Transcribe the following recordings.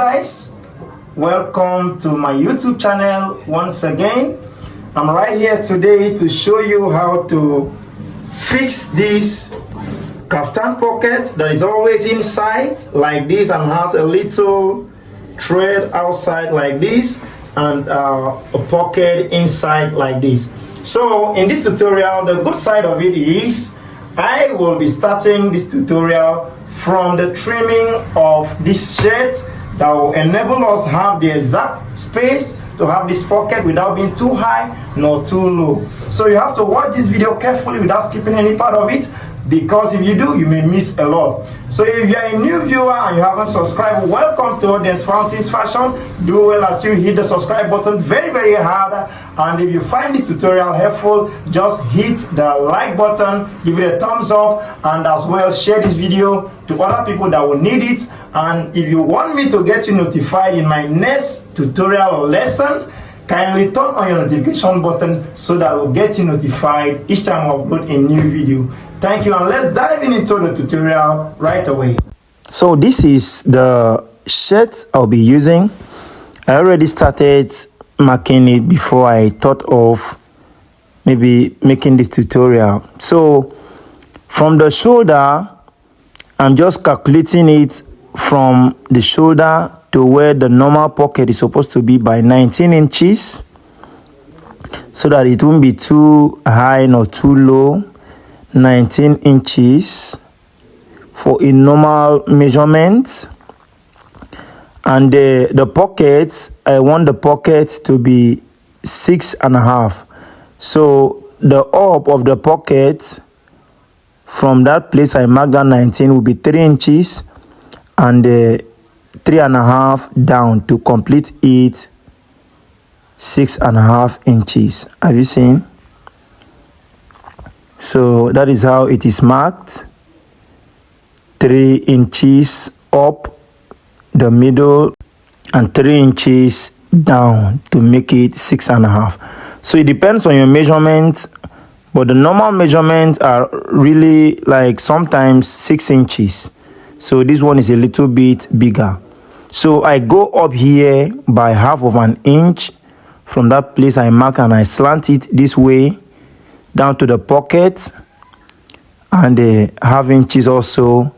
guys, welcome to my YouTube channel once again. I'm right here today to show you how to fix this Kaftan pocket that is always inside like this and has a little thread outside like this and a pocket inside like this. So in this tutorial, the good side of it is I will be starting this tutorial from the trimming of this shirt that will enable us have the exact space to have this pocket without being too high nor too low. So you have to watch this video carefully without skipping any part of it, because if you do, you may miss a lot. So if you're a new viewer and you haven't subscribed, welcome to Audience Fountains Fashion. Do well as you hit the subscribe button very hard, and if you find this tutorial helpful, just hit the like button, give it a thumbs up, and as well share this video to other people that will need it. And if you want me to get you notified in my next tutorial or lesson, kindly turn on your notification button so that will get you notified each time I upload a new video. Thank you, and let's dive into the tutorial right away. So this is the shirt I'll be using. I already started marking it before I thought of maybe making this tutorial. So from the shoulder, I'm just calculating it from the shoulder to where the normal pocket is supposed to be by 19 inches so that it won't be too high nor too low. 19 inches for a normal measurement. And the pockets, I want the pocket to be 6.5. So the up of the pocket from that place I marked down 19 will be 3 inches, and 3.5 down to complete it 6.5 inches. Have you seen? So that is how it is marked. 3 inches up the middle and 3 inches down to make it 6.5. So it depends on your measurement, but the normal measurements are really like sometimes 6 inches. So this one is a little bit bigger. So I go up here by half of an inch from that place I mark, and I slant it this way down to the pocket, and half inches also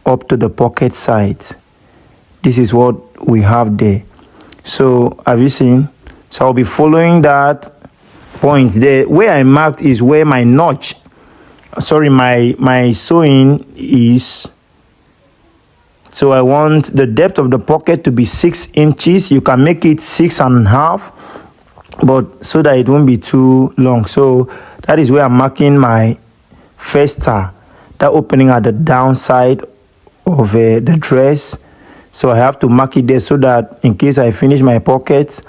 up to the pocket side. This is what we have there. So have you seen? So I'll be following that point there. Where I marked is where my notch, sorry, my sewing is. So I want the depth of the pocket to be 6 inches. You can make it 6.5, but so that it won't be too long. So that is where I'm marking my first star, that opening at the downside of the dress. So I have to mark it there so that in case I finish my pocket,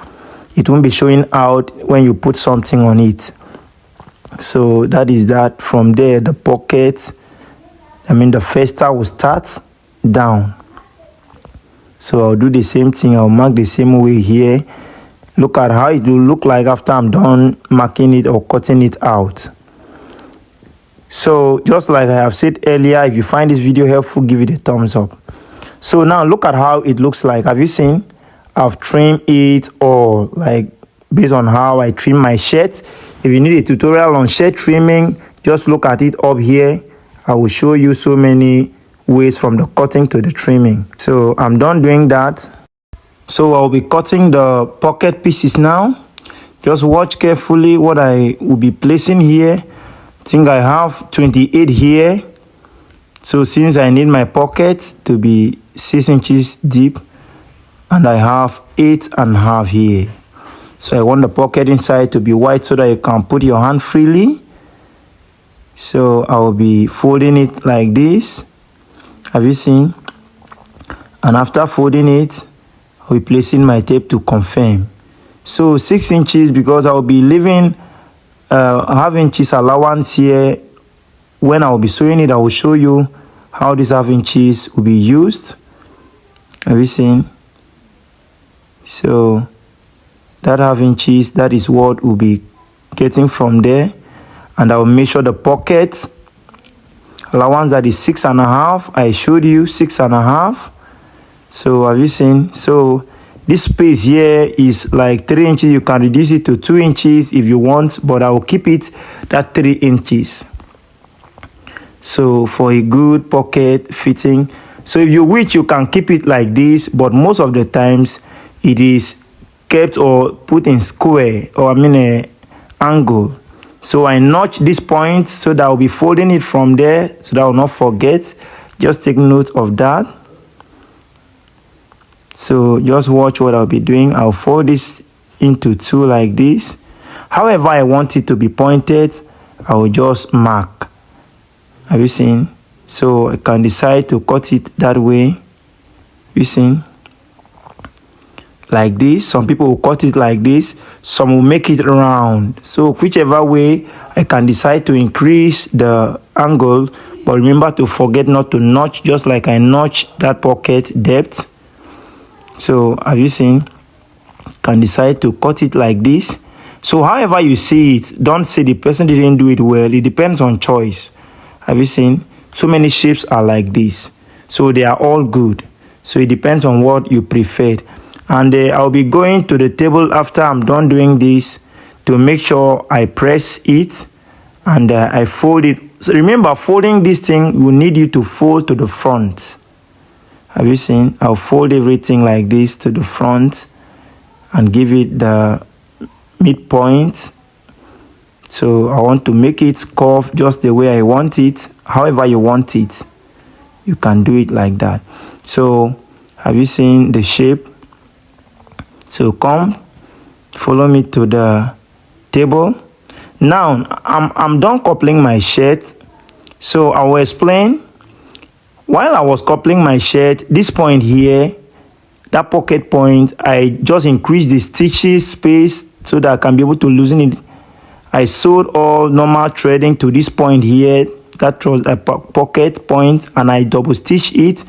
it won't be showing out when you put something on it. So that is that. From there, the pocket, the first star will start down. So I'll do the same thing. I'll mark the same way here. Look at how it will look like after I'm done marking it or cutting it out. So just like I have said earlier, if you find this video helpful, give it a thumbs up. So now look at how it looks like. Have you seen? I've trimmed it all, like based on how I trim my shirt. If you need a tutorial on shirt trimming, just look at it up here. I will show you so many ways from the cutting to the trimming. So I'm done doing that. So I'll be cutting the pocket pieces now. Just watch carefully what I will be placing here. I think I have 28 here. So since I need my pocket to be 6 inches deep, and I have 8.5 here. So I want the pocket inside to be wide so that you can put your hand freely. So I will be folding it like this. Have you seen? And after folding it, I'll be placing my tape to confirm. So 6 inches, because I will be leaving half inches allowance here. When I will be sewing it, I will show you how this half inches will be used. Have you seen? So that half inches, that is what we'll be getting from there. And I will measure the pocket allowance, that is 6.5. I showed you 6.5. So have you seen? So this space here is like 3 inches. You can reduce it to 2 inches if you want, but I will keep it that 3 inches. So for a good pocket fitting. So if you wish, you can keep it like this, but most of the times it is kept or put in square, or a angle. So I notch this point so that I'll be folding it from there so that I will not forget. Just take note of that. So just watch what I'll be doing. I'll fold this into 2 like this. However I want it to be pointed, I will just mark. Have you seen? So I can decide to cut it that way. You seen? Like this. Some people will cut it like this. Some will make it round. So whichever way, I can decide to increase the angle. But remember to forget not to notch, just like I notch that pocket depth. So have you seen? Can decide to cut it like this. So however you see it, don't say the person didn't do it well. It depends on choice. Have you seen? So many shapes are like this. So they are all good. So it depends on what you prefer. And I'll be going to the table after I'm done doing this to make sure I press it and I fold it. So remember, folding this thing will need you to fold to the front. Have you seen? I'll fold everything like this to the front and give it the midpoint. So I want to make it curve just the way I want it. However you want it, you can do it like that. So have you seen the shape? So come, follow me to the table. Now I'm done coupling my shirt. So I will explain. While I was coupling my shirt, this point here, that pocket point, I just increased the stitches space so that I can be able to loosen it. I sewed all normal threading to this point here. That was a pocket point, and I double stitch it.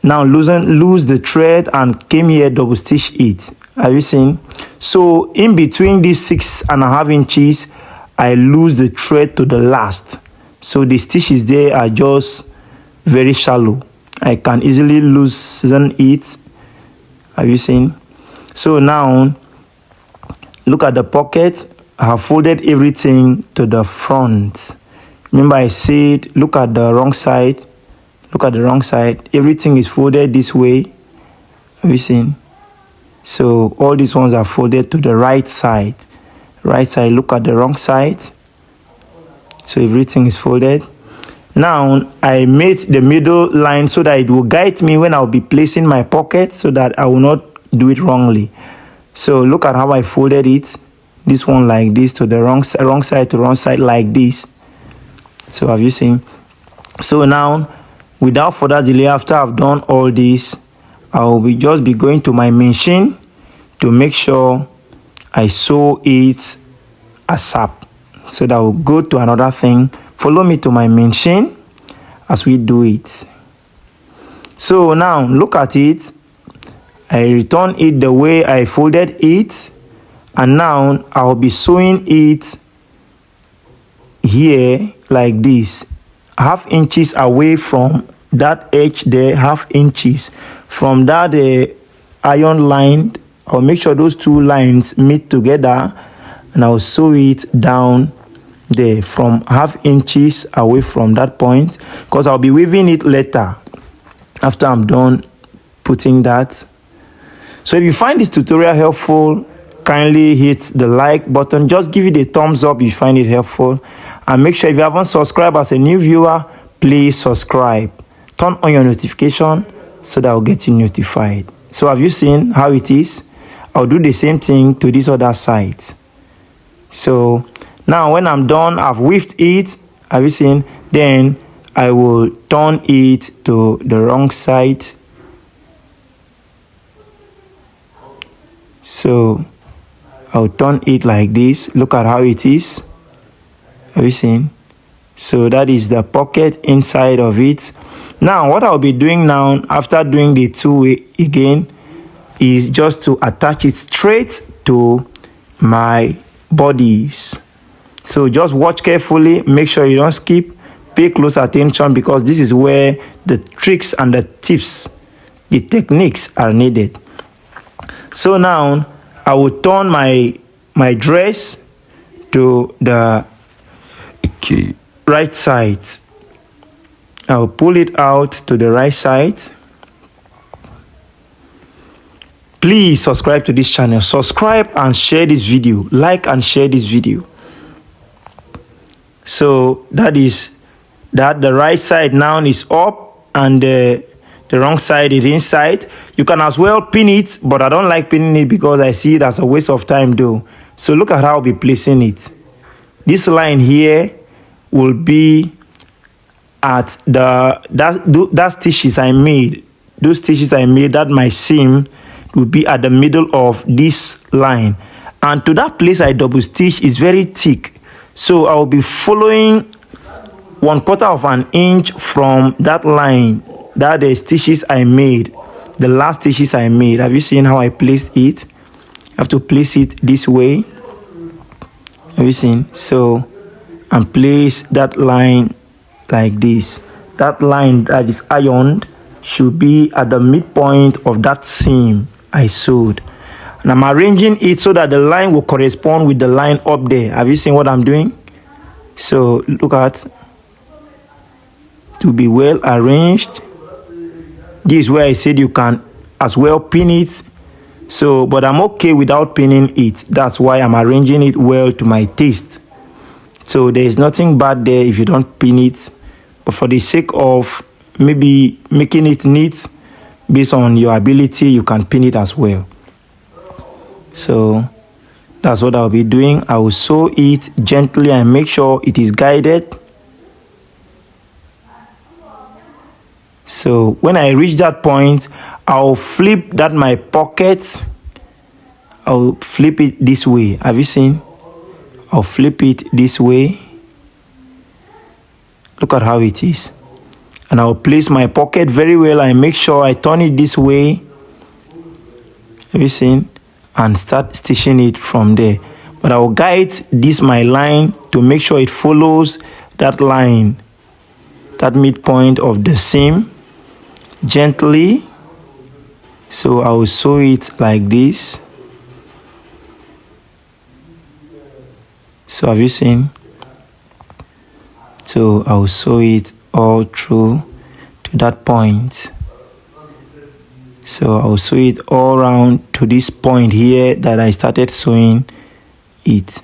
Now lose the thread and came here, double stitch it. Have you seen? So in between these 6.5 inches, I lose the thread to the last. So the stitches there are just very shallow. I can easily loosen it. Have you seen? So now look at the pocket. I have folded everything to the front. Remember I said look at the wrong side. Look at the wrong side. Everything is folded this way. Have you seen? So all these ones are folded to the right side. Right side, look at the wrong side. So everything is folded. Now I made the middle line so that it will guide me when I'll be placing my pocket so that I will not do it wrongly. So look at how I folded it. This one like this to the wrong side to wrong side like this. So have you seen? So now, without further delay, after I've done all this, I will just be going to my machine to make sure I sew it ASAP. So that will go to another thing. Follow me to my machine as we do it. So now look at it. I return it the way I folded it. And now I'll be sewing it here like this, 1/2 inches away from that edge there, 1/2 inches from that iron line. I'll make sure those two lines meet together, and I'll sew it down there from 1/2 inches away from that point, because I'll be weaving it later after I'm done putting that. So if you find this tutorial helpful, kindly hit the like button. Just give it a thumbs up if you find it helpful, and make sure if you haven't subscribed as a new viewer, please subscribe. Turn on your notification so that I'll get you notified. So have you seen how it is? I'll do the same thing to this other side. So now when I'm done, I've weaved it. Have you seen? Then I will turn it to the wrong side. So I'll turn it like this. Look at how it is. Have you seen? So that is the pocket inside of it. Now what I'll be doing now, after doing the two-way again, is just to attach it straight to my bodies. So just watch carefully, make sure you don't skip, pay close attention, because this is where the tricks and the tips the techniques are needed. So now I will turn my dress to the right side. I will pull it out to the right side. Please subscribe to this channel. Subscribe and share this video. Like and share this video. So that is that. The right side now is up and the wrong side is inside. You can as well pin it, but I don't like pinning it because I see it as a waste of time though. So look at how I'll be placing it. This line here will be at that stitches I made. Those stitches I made, that my seam will be at the middle of this line. And to that place I double stitch is very thick. So I will be following 1/4 of an inch from that line. That the stitches I made, the last stitches I made. Have you seen how I placed it? I have to place it this way. Have you seen? So, and place that line like this. That line that is ironed should be at the midpoint of that seam I sewed. And I'm arranging it so that the line will correspond with the line up there. Have you seen what I'm doing? So, look at, to be well arranged. This is where I said you can as well pin it. So, but I'm okay without pinning it. That's why I'm arranging it well to my taste. So there is nothing bad there if you don't pin it. But for the sake of maybe making it neat, based on your ability, you can pin it as well. So that's what I'll be doing. I will sew it gently and make sure it is guided. So when I reach that point, I'll flip that my pocket. I'll flip it this way. Have you seen? I'll flip it this way. Look at how it is. And I'll place my pocket very well and make sure I turn it this way. Have you seen? And start stitching it from there. But I'll guide this my line to make sure it follows that line, that midpoint of the seam, gently. So I will sew it like this. So have you seen? So I will sew it all through to that point. So I will sew it all around to this point here that I started sewing it.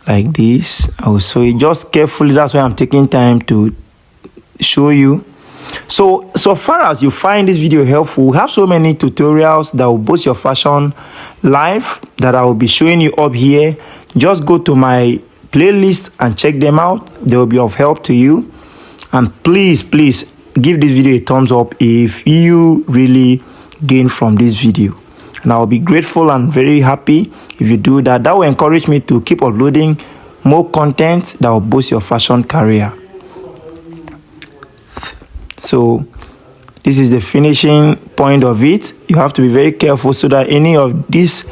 Like this. I will sew it just carefully. That's why I'm taking time to show you. So far as you find this video helpful, we have so many tutorials that will boost your fashion life that I will be showing you up here. Just go to my playlist and check them out. They will be of help to you. And please give this video a thumbs up if you really gain from this video. And I will be grateful and very happy if you do that. That will encourage me to keep uploading more content that will boost your fashion career. So this is the finishing point of it. You have to be very careful so that any of these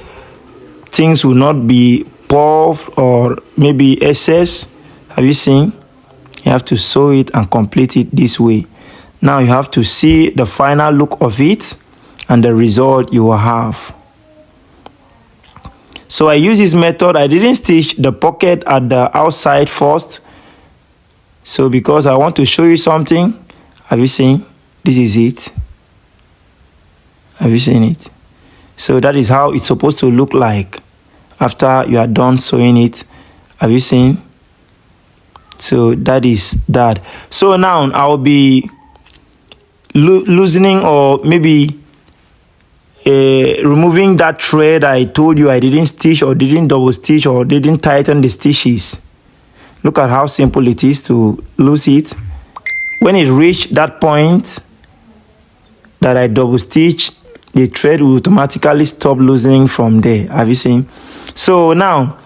things will not be puffed or maybe excess. Have you seen? You have to sew it and complete it this way. Now you have to see the final look of it and the result you will have. So I use this method. I didn't stitch the pocket at the outside first. So because I want to show you something. Have you seen? This is it. Have you seen it? So that is how it's supposed to look like after you are done sewing it. Have you seen? So that is that. So now I'll be loosening or maybe removing that thread I told you I didn't stitch or didn't double stitch or didn't tighten the stitches. Look at how simple it is to lose it. When it reached that point that I double stitch, the thread will automatically stop loosening from there. Have you seen? So now,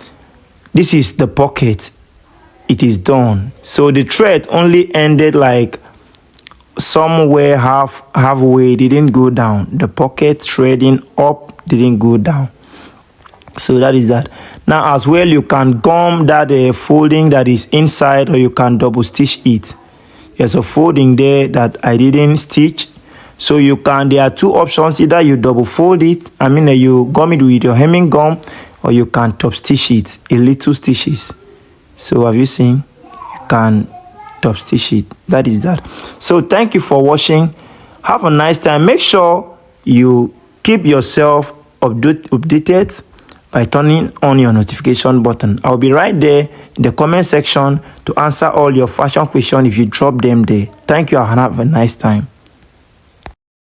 this is the pocket. It is done. So the thread only ended like somewhere halfway, didn't go down. The pocket threading up didn't go down. So that is that. Now as well, you can gum that folding that is inside, or you can double stitch it. There's a folding there that I didn't stitch, So you can, there are two options. Either you double fold it, you gum it with your hemming gum, or you can top stitch it, a little stitches. So have you seen? You can top stitch it. That is that. So thank you for watching. Have a nice time. Make sure you keep yourself updated by turning on your notification button. I'll be right there in the comment section to answer all your fashion questions if you drop them there. Thank you and have a nice time.